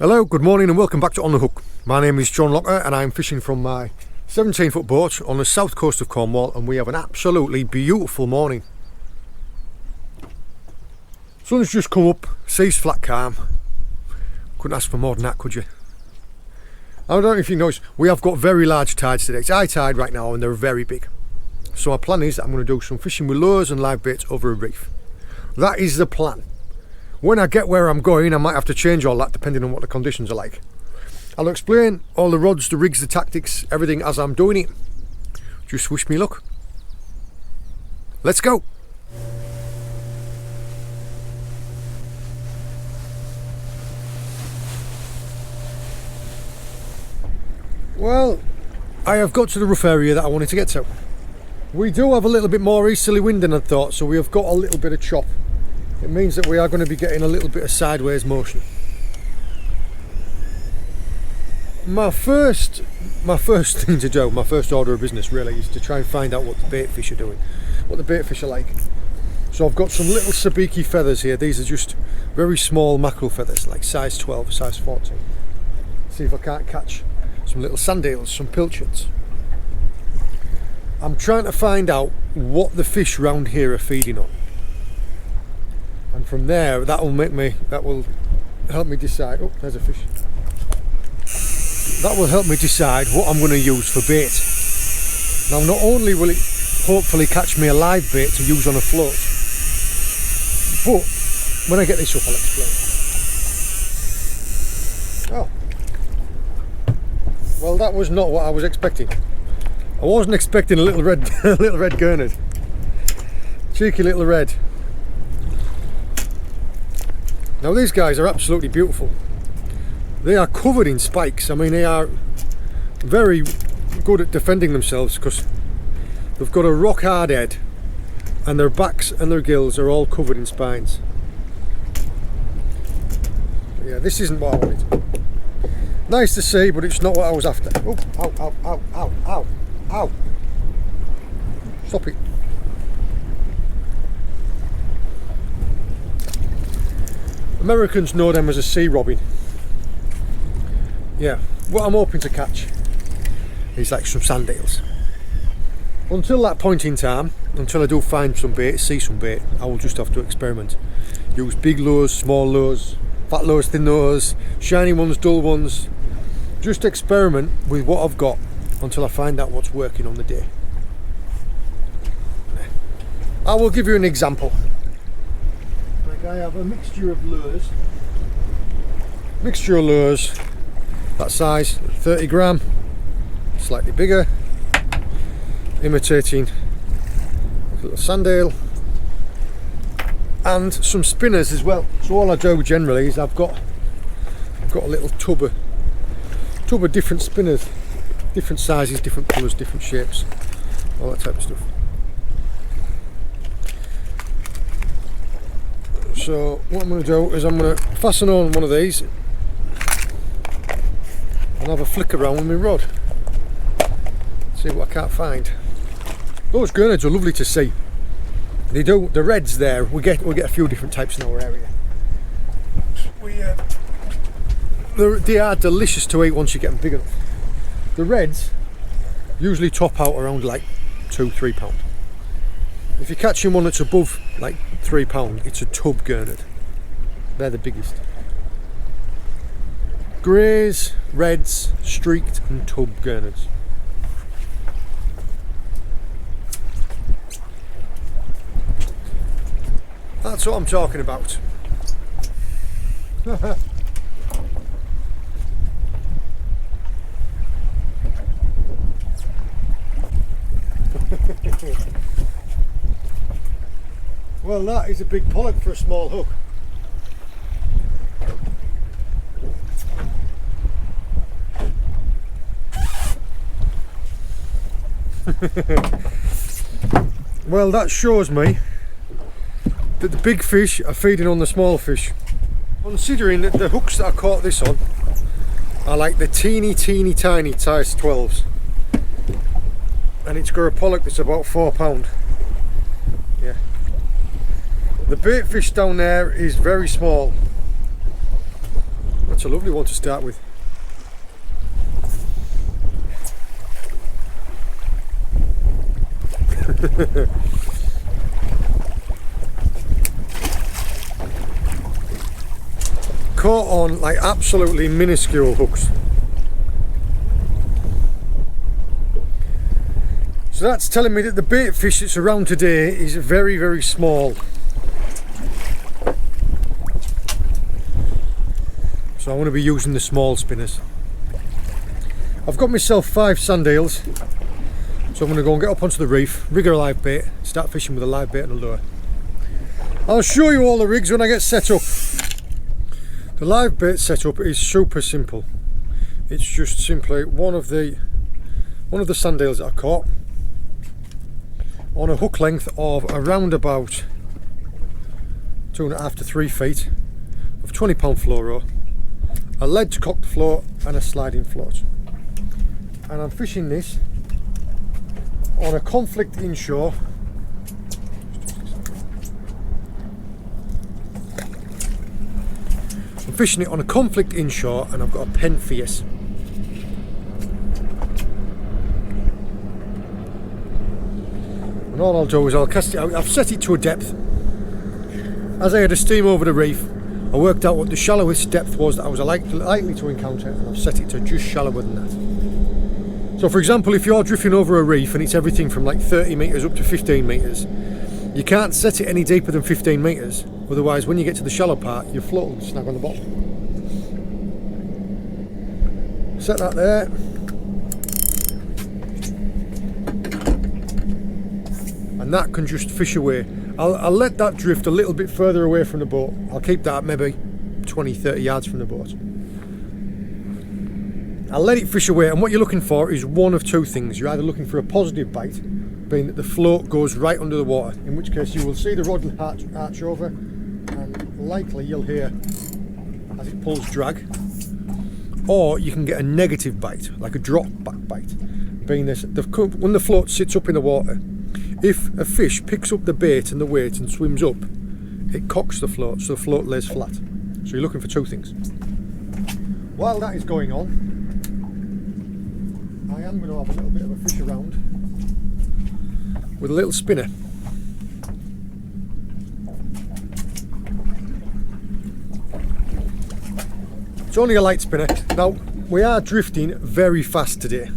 Hello, good morning and welcome back to On The Hook. My name is John Locker and I'm fishing from my 17-foot boat on the south coast of Cornwall, and we have an absolutely beautiful morning. Sun's just come up, sea's flat calm. Couldn't ask for more than that, could you? I don't know if you noticed, we have got very large tides today. It's high tide right now and they're very big. So my plan is that I'm going to do some fishing with lures and live baits over a reef. That is the plan. When I get where I'm going, I might have to change all that depending on what the conditions are like. I'll explain all the rods, the rigs, the tactics, everything as I'm doing it. Just wish me luck. Let's go. Well, I have got to the rough area that I wanted to get to. We do have a little bit more easterly wind than I thought, so we have got a little bit of chop. It means that we are going to be getting a little bit of sideways motion. My first thing to do, my first order of business really, is to try and find out what the bait fish are doing, what the bait fish are like. So I've got some little sabiki feathers here. These are just very small mackerel feathers, like size 12 or size 14. See if I can't catch some little sand eels, some pilchards. I'm trying to find out what the fish round here are feeding on. And from there, that will help me decide. Oh, there's a fish. That will help me decide what I'm going to use for bait. Now, not only will it hopefully catch me a live bait to use on a float, but when I get this up, I'll explain. Oh, well, that was not what I was expecting. I wasn't expecting a little red, little red gurnard. Cheeky little red. Now these guys are absolutely beautiful. They are covered in spikes. I mean, they are very good at defending themselves because they've got a rock hard head and their backs and their gills are all covered in spines. Yeah, this isn't what I wanted. Nice to see, but it's not what I was after. Oh, ow, ow, ow, ow, ow, ow. Stop it. Americans know them as a sea robin. Yeah, what I'm hoping to catch is like some sand eels. Until that point in time, until I do find some bait, see some bait, I will just have to experiment. Use big lures, small lures, fat lures, thin lures, shiny ones, dull ones. Just experiment with what I've got until I find out what's working on the day. I will give you an example. I have a mixture of lures, that size, 30 gram, slightly bigger, imitating a little sand eel, and some spinners as well. So all I do generally is I've got a little tub of different spinners, different sizes, different colours, different shapes, all that type of stuff. So what I'm going to do is I'm going to fasten on one of these and have a flick around with my rod. See what I can't find. Those gurnards are lovely to see. They do, the reds there, we get a few different types in our area. They are delicious to eat once you get them big enough. The reds usually top out around like £2-3. If you're catching one that's above like £3, it's a tub gurnard. They're the biggest. Greys, reds, streaked and tub gurnards. That's what I'm talking about. Well, that is a big pollock for a small hook. Well, that shows me that the big fish are feeding on the small fish. Considering that the hooks that I caught this on are like the teeny tiny size 12s, and it's got a pollock that's about £4. Yeah. The bait fish down there is very small. That's a lovely one to start with. Caught on like absolutely minuscule hooks. So that's telling me that the bait fish that's around today is very, very small. So I want to be using the small spinners. I've got myself 5 sand eels, so I'm going to go and get up onto the reef, rig a live bait, start fishing with a live bait and a lure. I'll show you all the rigs when I get set up. The live bait setup is super simple. It's just simply one of the sand eels that I caught on a hook length of around about 2.5 to 3 feet of 20-pound fluoro, a lead to cock the float and a sliding float. And I'm fishing this on a conflict inshore. I'm fishing it on a conflict inshore and I've got a Penn fierce. And all I'll do is I'll cast it out. I've set it to a depth. As I had a steam over the reef, I worked out what the shallowest depth was that I was likely to encounter, and I've set it to just shallower than that. So for example, if you're drifting over a reef and it's everything from like 30 metres up to 15 metres, you can't set it any deeper than 15 metres, otherwise when you get to the shallow part your float will snag on the bottom. Set that there. And that can just fish away. I'll let that drift a little bit further away from the boat. I'll keep that maybe 20-30 yards from the boat. I'll let it fish away, and what you're looking for is one of two things. You're either looking for a positive bite, being that the float goes right under the water, in which case you will see the rod arch over, and likely you'll hear as it pulls drag. Or you can get a negative bite, like a drop back bite, being this, when the float sits up in the water, if a fish picks up the bait and the weight and swims up, it cocks the float, so the float lays flat. So you're looking for two things. While that is going on, I am going to have a little bit of a fish around with a little spinner. It's only a light spinner. Now, we are drifting very fast today.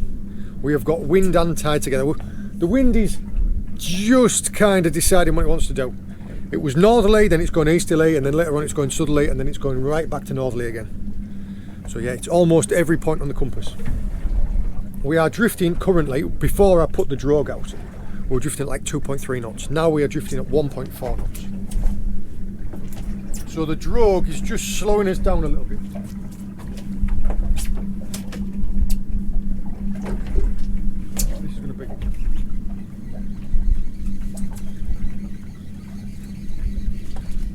We have got wind and tide together. The wind is just kind of deciding what it wants to do. It was northerly, then it's going easterly, and then later on it's going southerly, and then it's going right back to northerly again. So yeah, it's almost every point on the compass. We are drifting currently, before I put the drogue out, we were drifting at like 2.3 knots. Now we are drifting at 1.4 knots. So the drogue is just slowing us down a little bit. This is going to be...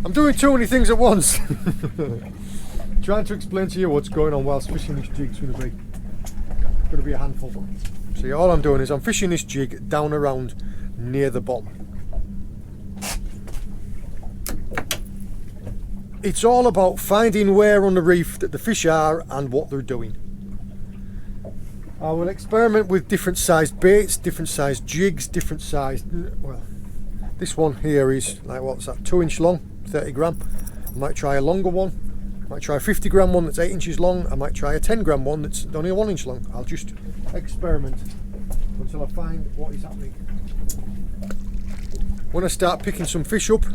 I'm doing too many things at once. Trying to explain to you what's going on whilst fishing this jig's going to be a handful. So yeah, all I'm doing is I'm fishing this jig down around near the bottom. It's all about finding where on the reef that the fish are and what they're doing. I will experiment with different sized baits, different sized jigs, different sized, well, this one here is like, what's that, 2-inch long, 30 gram. I might try a longer one. I might try a 50 gram one that's 8 inches long. I might try a 10 gram one that's only a 1 inch long. I'll just experiment until I find what is happening. When I start picking some fish up,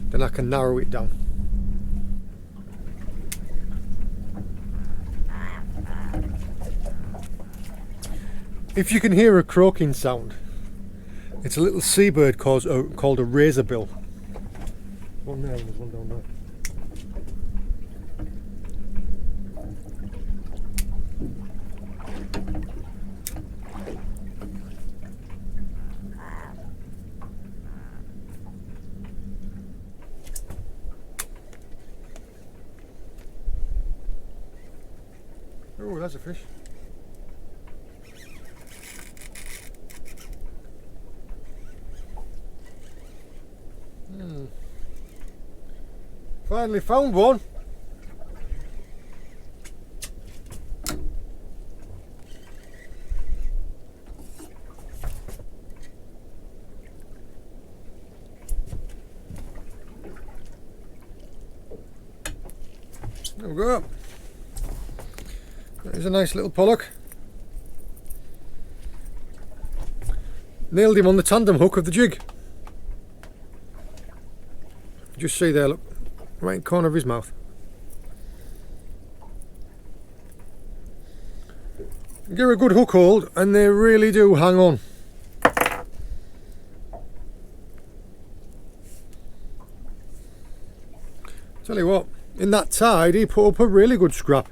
then I can narrow it down. If you can hear a croaking sound, it's a little seabird called a razorbill. One there and there's one down there. Oh, that's a fish. Finally found one. There we go. There's a nice little pollock. Nailed him on the tandem hook of the jig. Just see there, look, right in the corner of his mouth. Give her a good hook hold and they really do hang on. Tell you what, in that tide he put up a really good scrap.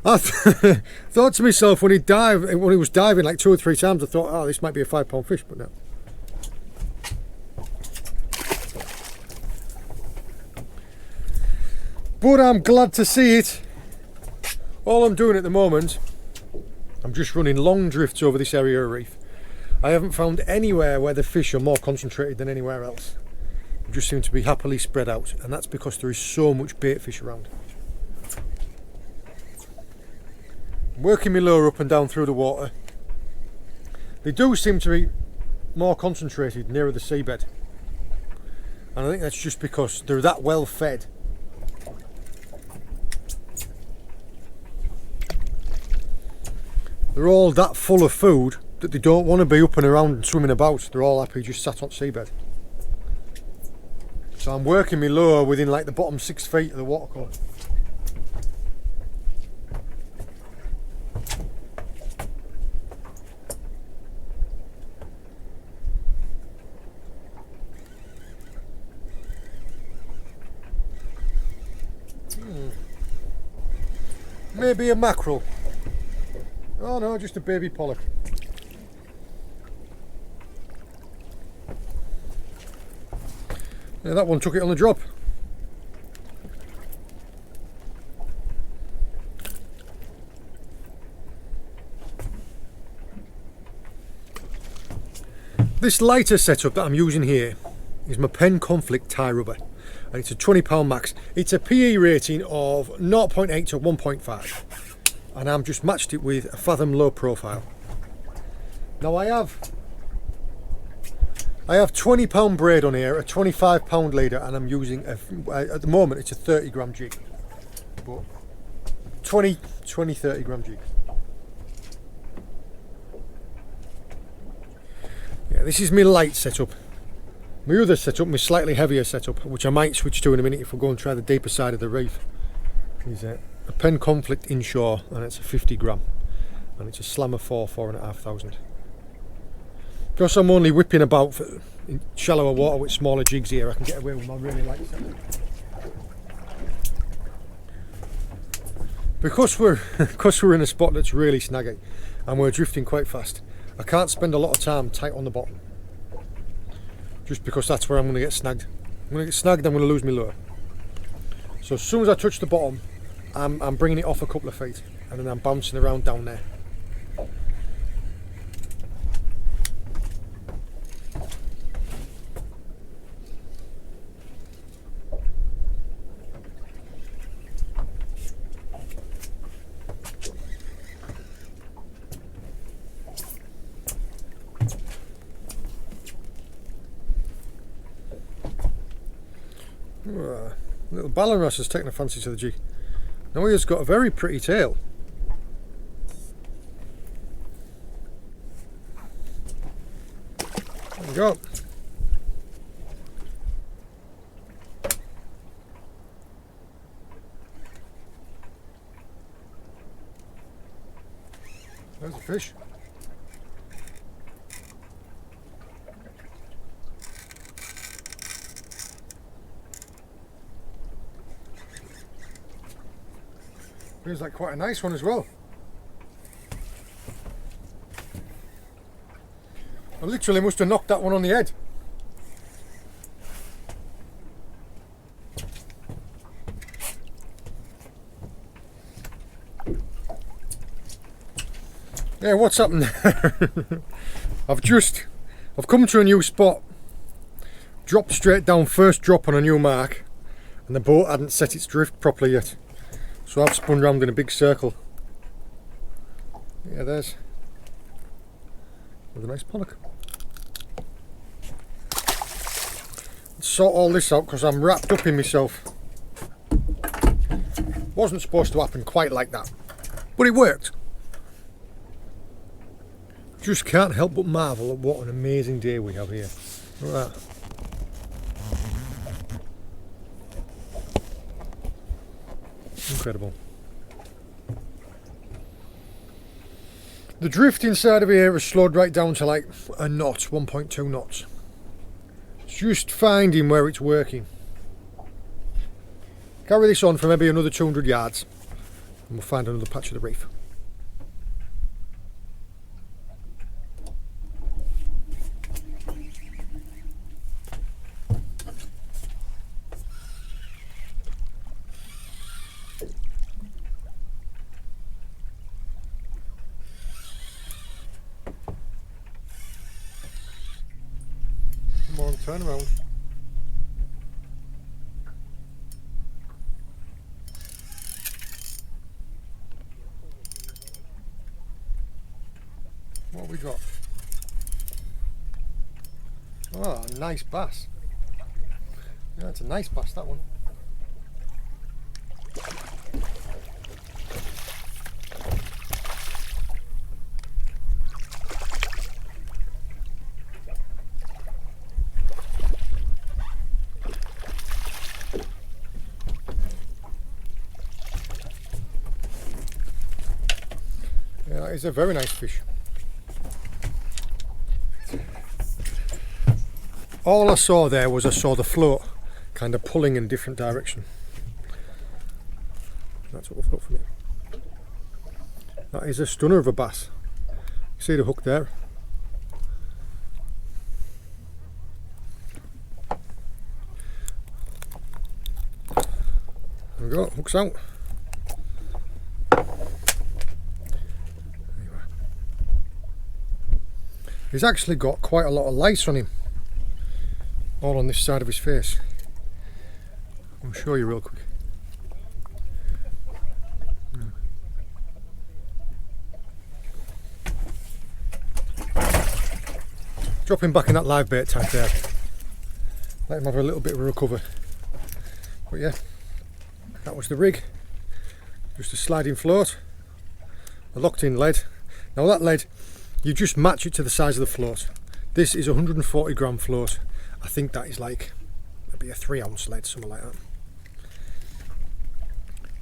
I thought to myself when he was diving like 2 or 3 times, I thought, oh, this might be a 5-pound fish, but no. But I'm glad to see it. All I'm doing at the moment, I'm just running long drifts over this area of reef. I haven't found anywhere where the fish are more concentrated than anywhere else. They just seem to be happily spread out, and that's because there is so much bait fish around. I'm working my lure up and down through the water. They do seem to be more concentrated nearer the seabed, and I think that's just because they're that well fed. They're all that full of food that they don't want to be up and around and swimming about. They're all happy just sat on seabed. So I'm working my lure within like the bottom 6 feet of the water column. Maybe a mackerel. Oh no, just a baby pollock. Yeah, that one took it on the drop. This lighter setup that I'm using here is my Penn Conflict tie rubber, and it's a £20 max. It's a PE rating of 0.8 to 1.5, and I'm just matched it with a Fathom low profile. Now I have £20 braid on here, a £25 leader, and I'm using at the moment it's a 30-gram jig, but 30-gram jig. Yeah, this is my light setup. My other setup, my slightly heavier setup, which I might switch to in a minute if we go and try the deeper side of the reef, is a Penn Conflict inshore, and it's a 50-gram, and it's a Slammer 4.5,000. Because I'm only whipping about in shallower water with smaller jigs here, I can get away with my really light setup. Because we're in a spot that's really snaggy and we're drifting quite fast, I can't spend a lot of time tight on the bottom, just because that's where I'm going to get snagged. I'm going to get snagged, I'm going to lose my lure. So as soon as I touch the bottom, I'm bringing it off a couple of feet, and then I'm bouncing around down there. Little Ballanross has taken a fancy to the jig. Now he has got a very pretty tail. There we go. There's a fish. Feels like quite a nice one as well. I literally must have knocked that one on the head. Yeah, what's happened there? I've come to a new spot, dropped straight down, first drop on a new mark, and the boat hadn't set its drift properly yet. So I've spun round in a big circle. Yeah, there's a nice pollock. Let's sort all this out because I'm wrapped up in myself. Wasn't supposed to happen quite like that, but it worked. Just can't help but marvel at what an amazing day we have here. Look at that. Incredible. The drift inside of here has slowed right down to like a knot, 1.2 knots. It's just finding where it's working. Carry this on for maybe another 200 yards and we'll find another patch of the reef. Come on, turn around. What have we got? Oh, a nice bass. Yeah, it's a nice bass, that one. Yeah, that is a very nice fish. All I saw there was I saw the float kind of pulling in a different direction. That's what we've got from it. That is a stunner of a bass. You see the hook there? There we go, hook's out. Anyway. He's actually got quite a lot of lice on him. All on this side of his face. I'll show you real quick. Drop him back in that live bait tank there. Let him have a little bit of a recover. But yeah, that was the rig. Just a sliding float. A locked in lead. Now that lead, you just match it to the size of the float. This is a 140 gram float. I think that is like maybe a 3 ounce lead, something like that.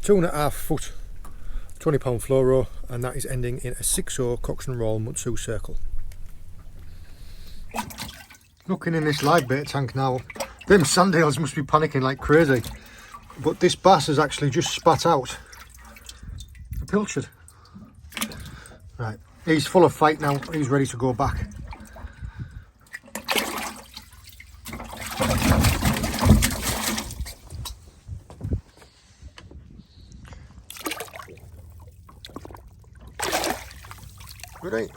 2.5 foot, 20 pound fluoro, and that is ending in a 6/0 Cox and Roll Mutsu circle. Looking in this live bait tank now, them sandales must be panicking like crazy, but this bass has actually just spat out a pilchard. Right, he's full of fight now, he's ready to go back. Right,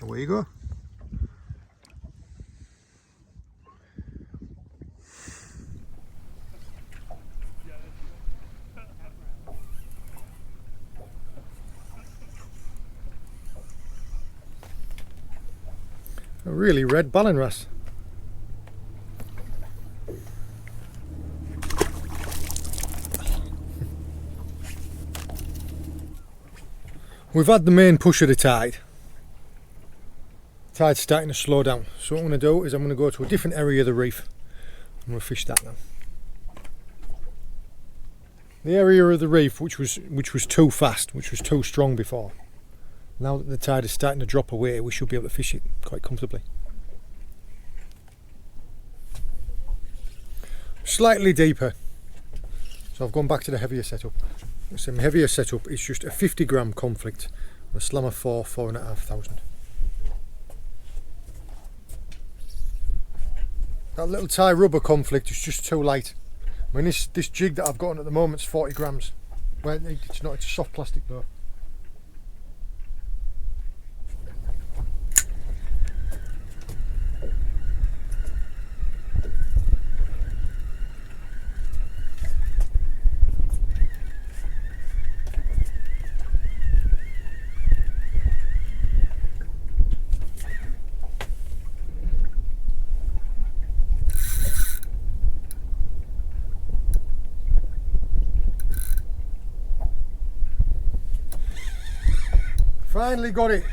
away you go. A really red ballan wrasse. We've had the main push of the tide. Tide's starting to slow down, so what I'm going to do is I'm going to go to a different area of the reef. I'm going to fish that now. The area of the reef which was too fast, which was too strong before. Now that the tide is starting to drop away, we should be able to fish it quite comfortably. Slightly deeper, so I've gone back to the heavier setup. Some heavier setup is just a 50 gram conflict on a slammer 4,500. That little tie rubber conflict is just too light. I mean, this jig that I've got on at the moment is 40 grams. Well, it's not, it's soft plastic though. Finally got it.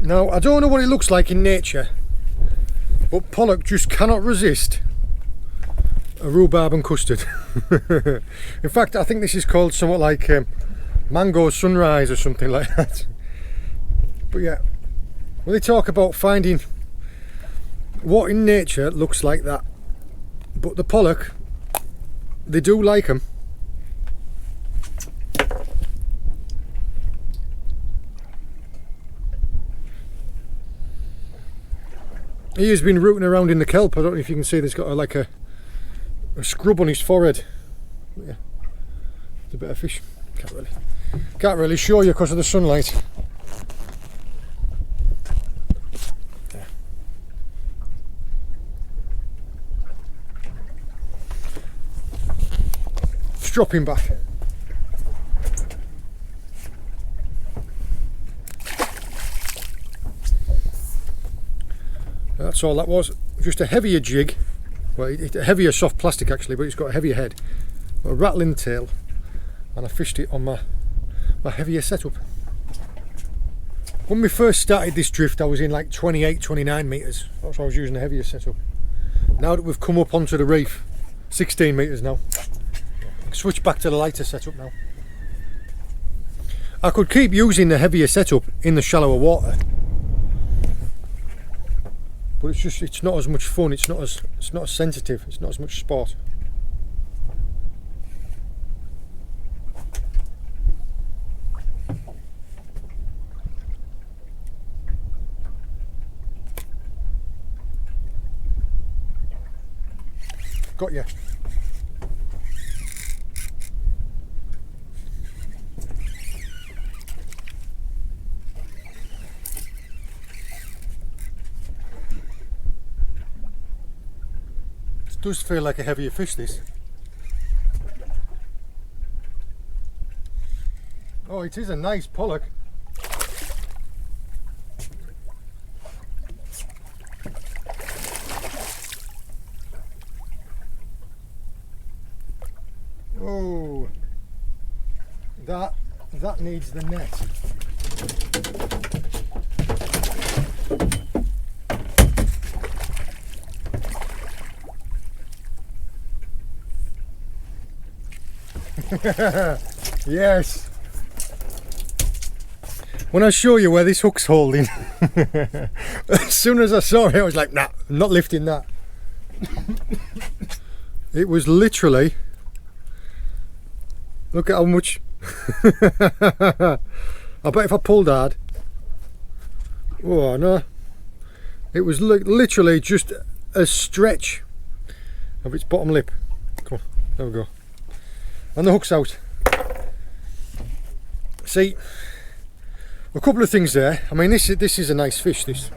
Now, I don't know what it looks like in nature, but pollock just cannot resist a rhubarb and custard. In fact, I think this is called somewhat like mango sunrise or something like that. But yeah, when they talk about finding what in nature looks like that, but the pollock, they do like them. He has been rooting around in the kelp. I don't know if you can see there's got like a scrub on his forehead. Yeah, it's a bit of fish. Can't really show you because of the sunlight. Yeah. Let's drop him back. That's all that was. Just a heavier jig. Well, a heavier soft plastic actually, but it's got a heavier head, a rattling tail, and I fished it on my heavier setup. When we first started this drift, I was in like 28, 29 metres. That's why I was using a heavier setup. Now that we've come up onto the reef, 16 metres now. Switch back to the lighter setup now. I could keep using the heavier setup in the shallower water, but it's not as much fun. It's not as sensitive. It's not as much sport. Got you. It does feel like a heavier fish, this. Oh, it is a nice pollock. Oh, that needs the net. Yes. When I show you where this hook's holding, as soon as I saw it, I was like, nah, I'm not lifting that. It was literally, look at how much. I bet if I pulled hard, oh no, it was literally just a stretch of its bottom lip. Come on, there we go. And the hook's out. See, a couple of things there. I mean, this is a nice fish. This,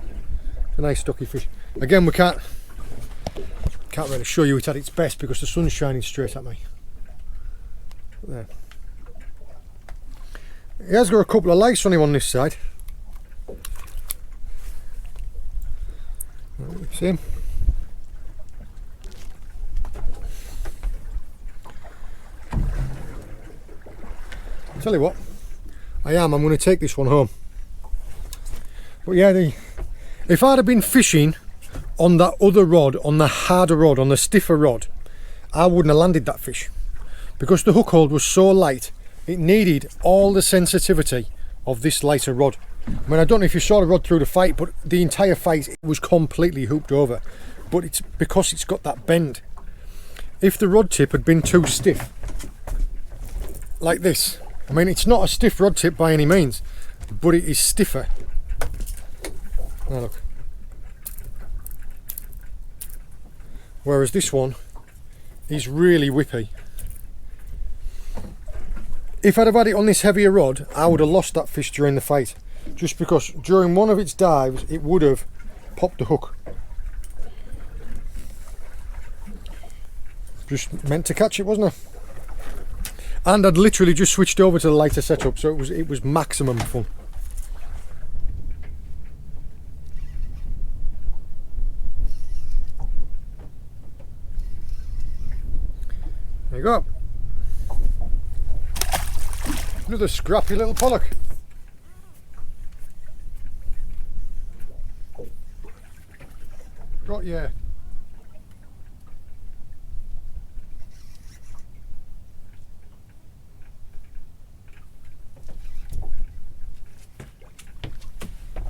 a nice stocky fish. Again, we can't really show you it at its best because the sun's shining straight at me. There. He has got a couple of lights on him on this side. See him? Tell you what, I'm going to take this one home. But yeah, if I'd have been fishing on that other rod, on the harder rod, on the stiffer rod, I wouldn't have landed that fish, because the hook hold was so light. It needed all the sensitivity of this lighter rod. I mean, I don't know if you saw the rod through the fight, but the entire fight was completely hooped over. But it's because it's got that bend. If the rod tip had been too stiff, like this, I mean, it's not a stiff rod tip by any means, but it is stiffer. Now look. Whereas this one is really whippy. If I'd have had it on this heavier rod, I would have lost that fish during the fight. Just because during one of its dives, it would have popped the hook. Just meant to catch it, wasn't I? And I'd literally just switched over to the lighter setup, so it was maximum fun. There you go. Another scrappy little pollock. Got yeah.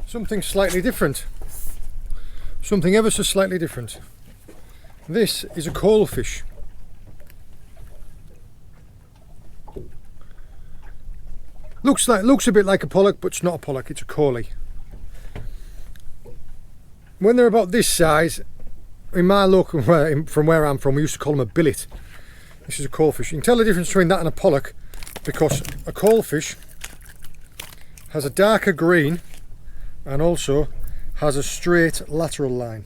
Something slightly different. Something ever so slightly different. This is a coal fish. Looks a bit like a pollock, but it's not a pollock, it's a coalie. When they're about this size, in my local, from where I'm from, we used to call them a billet. This is a coal fish. You can tell the difference between that and a pollock because a coal fish has a darker green and also has a straight lateral line.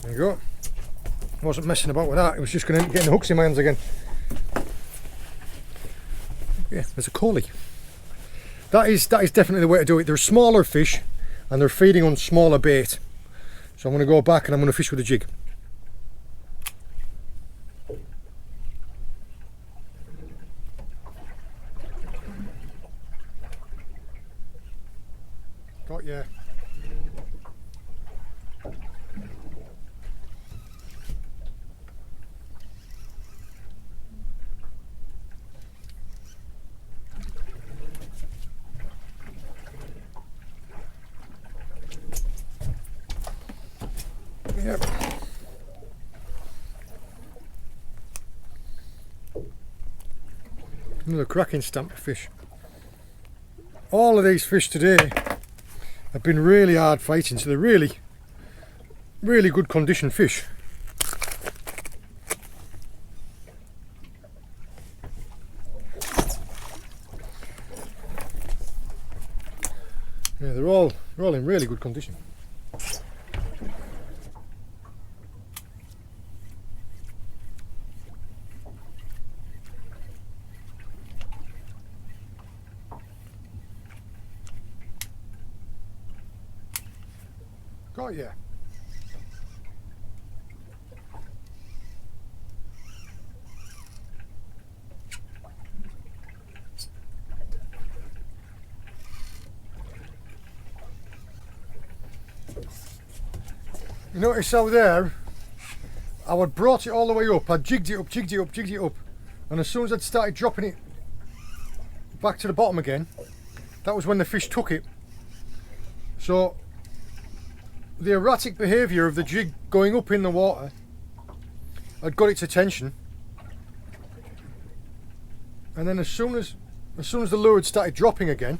There you go. I wasn't messing about with that, it was just going to get the hooks in my hands again. Yeah, there's a coalie. That is definitely the way to do it. They're smaller fish and they're feeding on smaller bait. So I'm going to go back and I'm going to fish with a jig. Got ya. Yep. Another cracking stamp of fish. All of these fish today have been really hard fighting, so they're really good condition fish. Yeah, they're all in really good condition. Got ya. You notice how there I had brought it all the way up, I jigged it up, and as soon as I'd started dropping it back to the bottom again, that was when the fish took it. So the erratic behaviour of the jig going up in the water had got its attention, and then as soon as the lure had started dropping again,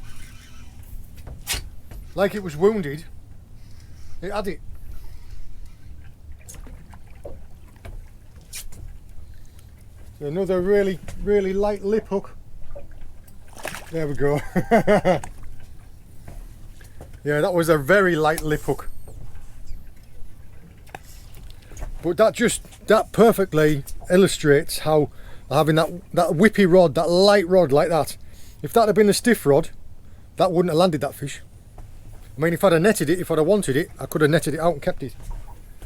like it was wounded, it had it. So another really light lip hook. There we go. Yeah, that was a very light lip hook. But that perfectly illustrates how having that whippy rod, that light rod like that, if that had been a stiff rod, that wouldn't have landed that fish. I mean, if I'd have netted it, if I'd have wanted it, I could have netted it out and kept it.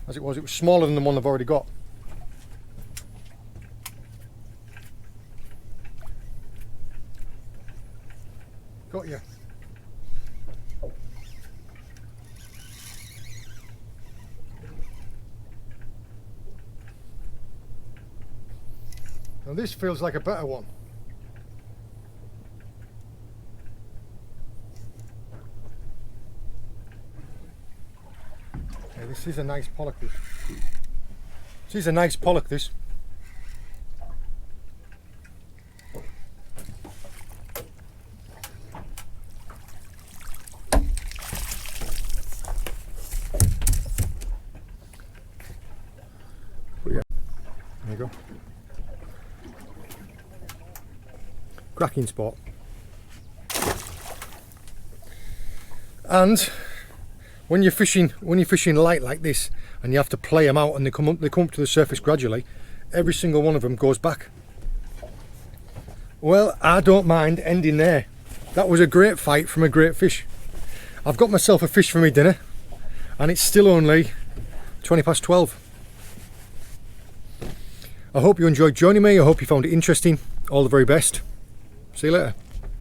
As it was smaller than the one I've already got. Got you. Now this feels like a better one. Yeah, this is a nice pollock. This is a nice pollock. This. But yeah, there you go. Cracking spot. And when you're fishing light like this and you have to play them out and they come up to the surface gradually, every single one of them goes back. Well, I don't mind ending there. That was a great fight from a great fish. I've got myself a fish for my dinner and it's still only 12. I hope you enjoyed joining me. I hope you found it interesting. All the very best. See you later.